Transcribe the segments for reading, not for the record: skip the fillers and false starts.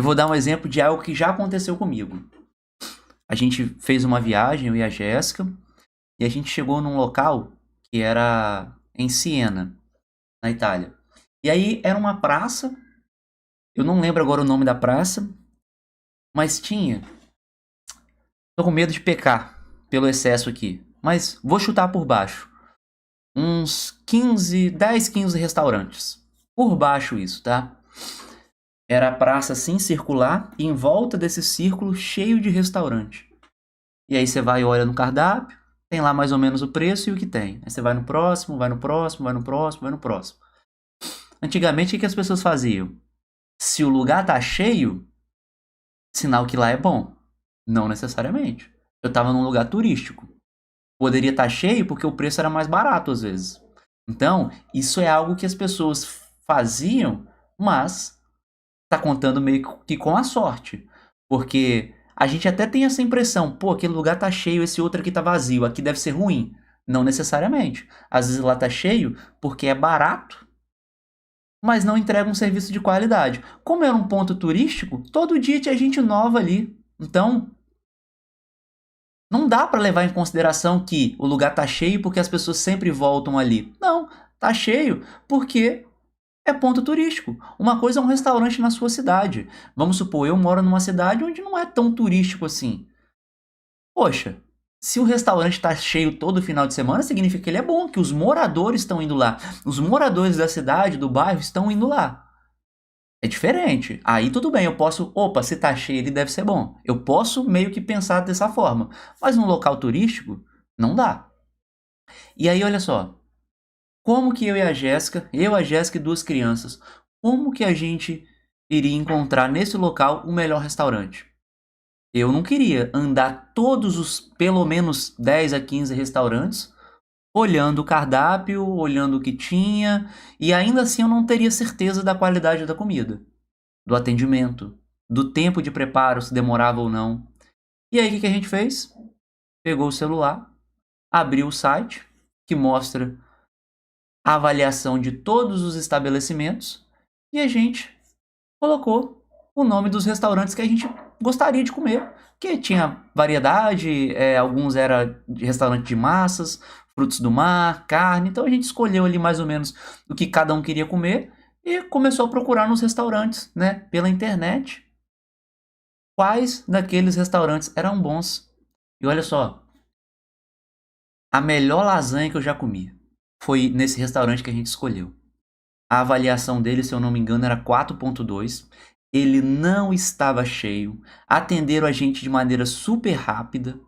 vou dar um exemplo de algo que já aconteceu comigo. A gente fez uma viagem, eu e a Jéssica, e a gente chegou num local que era em Siena, na Itália. E aí era uma praça, eu não lembro agora o nome da praça, mas tinha. Tô com medo de pecar pelo excesso aqui, mas vou chutar por baixo. Uns 15, 10, 15 restaurantes. Por baixo isso, tá? Era a praça assim circular e em volta desse círculo cheio de restaurante. E aí você vai e olha no cardápio, tem lá mais ou menos o preço e o que tem. Aí você vai no próximo, vai no próximo, vai no próximo, vai no próximo. Antigamente o que as pessoas faziam? Se o lugar tá cheio, sinal que lá é bom. Não necessariamente. Eu tava num lugar turístico. Poderia estar cheio porque o preço era mais barato às vezes. Então, isso é algo que as pessoas faziam, mas tá contando meio que com a sorte. Porque a gente até tem essa impressão, pô, aquele lugar tá cheio, esse outro aqui tá vazio, aqui deve ser ruim. Não necessariamente. Às vezes lá tá cheio porque é barato, mas não entrega um serviço de qualidade. Como era um ponto turístico, todo dia tinha gente nova ali. Então, não dá para levar em consideração que o lugar tá cheio porque as pessoas sempre voltam ali. Não, tá cheio porque é ponto turístico. Uma coisa é um restaurante na sua cidade. Vamos supor, eu moro numa cidade onde não é tão turístico assim. Poxa, se o restaurante está cheio todo final de semana, significa que ele é bom, que os moradores estão indo lá. Os moradores da cidade, do bairro, estão indo lá. É diferente. Aí tudo bem, eu posso, opa, se tá cheio, ele deve ser bom. Eu posso meio que pensar dessa forma. Mas num local turístico, não dá. E aí, olha só, como que eu, a Jéssica e duas crianças, como que a gente iria encontrar nesse local o melhor restaurante? Eu não queria andar todos os pelo menos 10 a 15 restaurantes, olhando o cardápio, olhando o que tinha, e ainda assim eu não teria certeza da qualidade da comida, do atendimento, do tempo de preparo, se demorava ou não. E aí o que que a gente fez? Pegou o celular, abriu o site, que mostra a avaliação de todos os estabelecimentos, e a gente colocou o nome dos restaurantes que a gente gostaria de comer, que tinha variedade, alguns era de restaurante de massas, frutos do mar, carne, então a gente escolheu ali mais ou menos o que cada um queria comer e começou a procurar nos restaurantes, né, pela internet, quais daqueles restaurantes eram bons. E olha só, a melhor lasanha que eu já comi foi nesse restaurante que a gente escolheu. A avaliação dele, se eu não me engano, era 4.2. Ele não estava cheio. Atenderam a gente de maneira super rápida.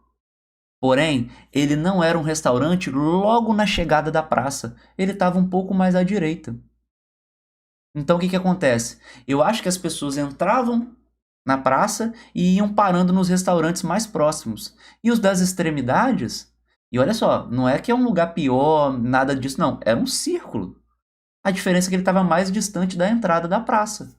Porém, ele não era um restaurante logo na chegada da praça. Ele estava um pouco mais à direita. Então, o que que acontece? Eu acho que as pessoas entravam na praça e iam parando nos restaurantes mais próximos. E os das extremidades, e olha só, não é que é um lugar pior, nada disso, não. Era um círculo. A diferença é que ele estava mais distante da entrada da praça.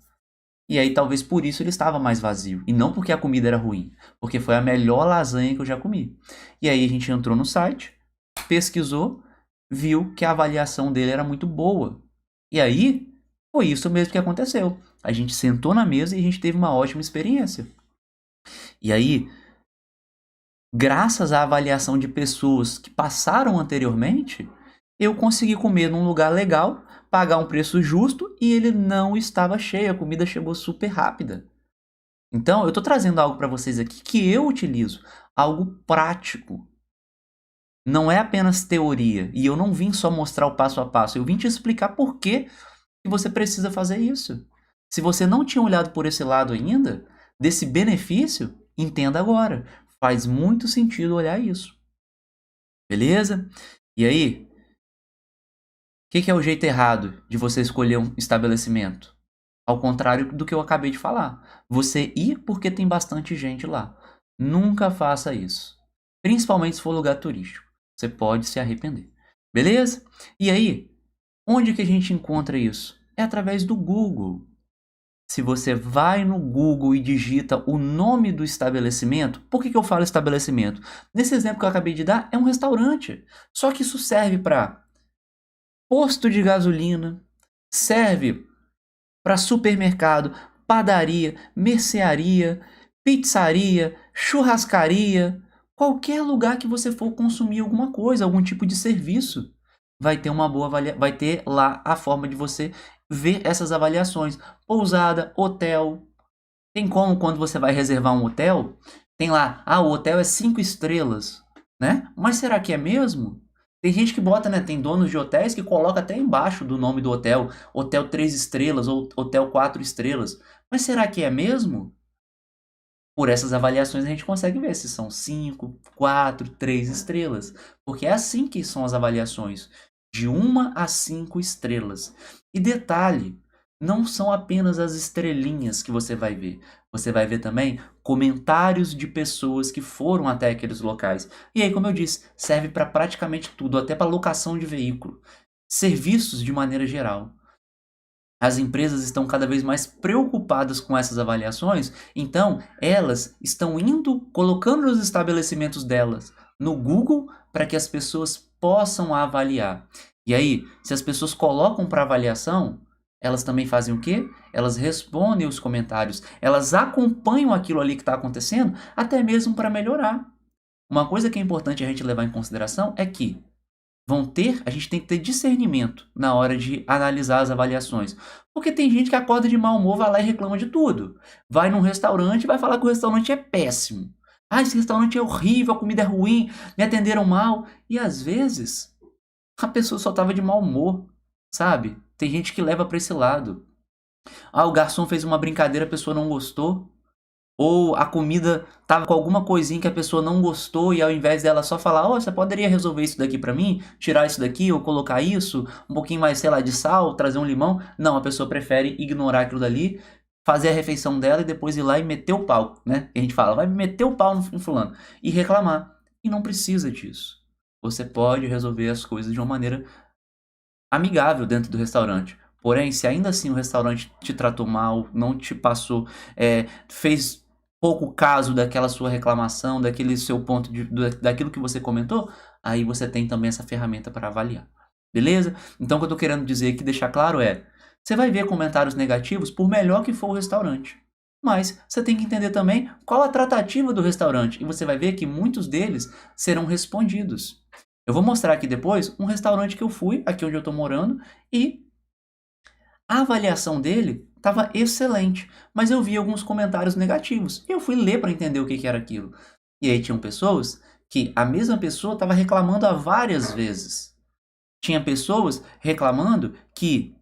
E aí talvez por isso ele estava mais vazio. E não porque a comida era ruim. Porque foi a melhor lasanha que eu já comi. E aí a gente entrou no site, pesquisou, viu que a avaliação dele era muito boa. E aí foi isso mesmo que aconteceu. A gente sentou na mesa e a gente teve uma ótima experiência. E aí, graças à avaliação de pessoas que passaram anteriormente, eu consegui comer num lugar legal, pagar um preço justo e ele não estava cheio, a comida chegou super rápida. Então, eu estou trazendo algo para vocês aqui que eu utilizo, algo prático. Não é apenas teoria, e eu não vim só mostrar o passo a passo, eu vim te explicar por que você precisa fazer isso. Se você não tinha olhado por esse lado ainda, desse benefício, entenda agora. Faz muito sentido olhar isso. Beleza? E aí, o que é o jeito errado de você escolher um estabelecimento? Ao contrário do que eu acabei de falar. Você ir porque tem bastante gente lá. Nunca faça isso. Principalmente se for lugar turístico. Você pode se arrepender. Beleza? E aí, onde que a gente encontra isso? É através do Google. Se você vai no Google e digita o nome do estabelecimento, por que eu falo estabelecimento? Nesse exemplo que eu acabei de dar, é um restaurante. Só que isso serve para posto de gasolina, serve para supermercado, padaria, mercearia, pizzaria, churrascaria, qualquer lugar que você for consumir alguma coisa, algum tipo de serviço, vai ter uma boa vai ter lá a forma de você ver essas avaliações. Pousada, hotel. Tem como quando você vai reservar um hotel, tem lá, o hotel é 5 estrelas, né? Mas será que é mesmo? Tem gente que bota, né? Tem donos de hotéis que coloca até embaixo do nome do hotel, hotel 3 estrelas ou hotel 4 estrelas. Mas será que é mesmo? Por essas avaliações a gente consegue ver se são 5, 4, 3 estrelas. Porque é assim que são as avaliações, de 1 a 5 estrelas. E detalhe, não são apenas as estrelinhas que você vai ver. Você vai ver também comentários de pessoas que foram até aqueles locais. E aí, como eu disse, serve para praticamente tudo, até para locação de veículo. Serviços de maneira geral. As empresas estão cada vez mais preocupadas com essas avaliações, então elas estão indo, colocando os estabelecimentos delas no Google para que as pessoas possam avaliar. E aí, se as pessoas colocam para avaliação, elas também fazem o quê? Elas respondem os comentários, elas acompanham aquilo ali que está acontecendo, até mesmo para melhorar. Uma coisa que é importante a gente levar em consideração é que a gente tem que ter discernimento na hora de analisar as avaliações. Porque tem gente que acorda de mau humor, vai lá e reclama de tudo. Vai num restaurante e vai falar que o restaurante é péssimo. Esse restaurante é horrível, a comida é ruim, me atenderam mal. E às vezes, a pessoa só estava de mau humor, sabe? Tem gente que leva para esse lado. O garçom fez uma brincadeira, a pessoa não gostou. Ou a comida tava com alguma coisinha que a pessoa não gostou e ao invés dela só falar, você poderia resolver isso daqui pra mim? Tirar isso daqui ou colocar isso? Um pouquinho mais, sei lá, de sal, trazer um limão? Não, a pessoa prefere ignorar aquilo dali, fazer a refeição dela e depois ir lá e meter o pau, né? A gente fala, vai meter o pau no fulano e reclamar. E não precisa disso. Você pode resolver as coisas de uma maneira amigável dentro do restaurante. Porém, se ainda assim o restaurante te tratou mal, não te passou, fez pouco caso daquela sua reclamação, daquele seu ponto daquilo que você comentou, aí você tem também essa ferramenta para avaliar. Beleza? Então o que eu estou querendo dizer aqui, deixar claro você vai ver comentários negativos por melhor que for o restaurante. Mas você tem que entender também qual a tratativa do restaurante. E você vai ver que muitos deles serão respondidos. Eu vou mostrar aqui depois um restaurante que eu fui, aqui onde eu estou morando, e a avaliação dele estava excelente, mas eu vi alguns comentários negativos. E eu fui ler para entender o que era aquilo. E aí tinham pessoas que a mesma pessoa estava reclamando há várias vezes. Tinha pessoas reclamando que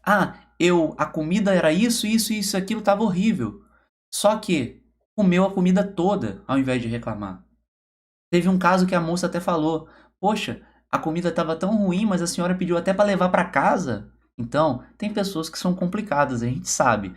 a comida era isso, isso, isso, aquilo, estava horrível. Só que comeu a comida toda ao invés de reclamar. Teve um caso que a moça até falou, poxa, a comida estava tão ruim, mas a senhora pediu até para levar para casa. Então, tem pessoas que são complicadas, a gente sabe.